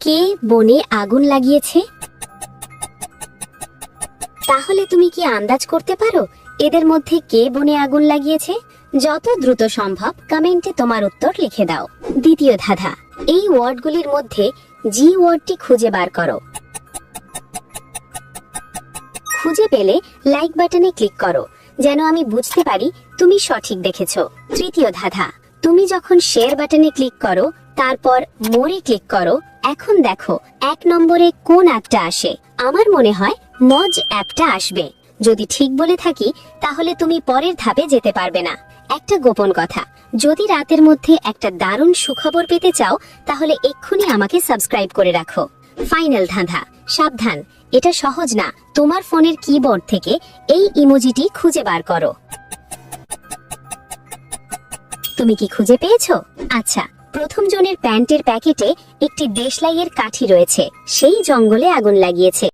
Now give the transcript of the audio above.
কে বনে আগুন লাগিয়েছে? তাহলে তুমি কি আন্দাজ করতে পারো এদের মধ্যে কে বনে আগুন লাগিয়েছে? যত দ্রুত সম্ভব কমেন্টে তোমার উত্তর লিখে দাও। দ্বিতীয় ধাঁধা, এই ওয়ার্ডগুলির মধ্যে জি ওয়ার্ডটি খুঁজে বার করো। খুঁজে পেলে লাইক বাটনে ক্লিক করো, যেন আমি বুঝতে পারি তুমি সঠিক দেখেছো। তৃতীয় ধাঁধা, তুমি যখন শেয়ার বাটনে ক্লিক করো তারপর মোরে ক্লিক করো, এখন দেখো 1 নম্বরে কোন অ্যাপটা আসে? আমার মনে হয় মজ অ্যাপটা আসবে। যদি ঠিক বলে থাকি তাহলে তুমি পরের ধাপে যেতে পারবে না। একটা গোপন কথা, যদি রাতের মধ্যে একটা দারুণ সুখবর পেতে চাও তাহলে এক্ষুনি আমাকে সাবস্ক্রাইব করে রাখো। ফাইনাল ধাঁধা, সাবধান, এটা সহজ না। তোমার ফোনের কিবোর্ড থেকে এই ইমোজিটি খুঁজে বার করো। তুমি কি খুঁজে পেয়েছো? আচ্ছা, প্রথম জনের প্যান্টের প্যাকেটে একটি দেশলাইয়ের কাঠি রয়েছে, সেই জঙ্গলে আগুন লাগিয়েছে।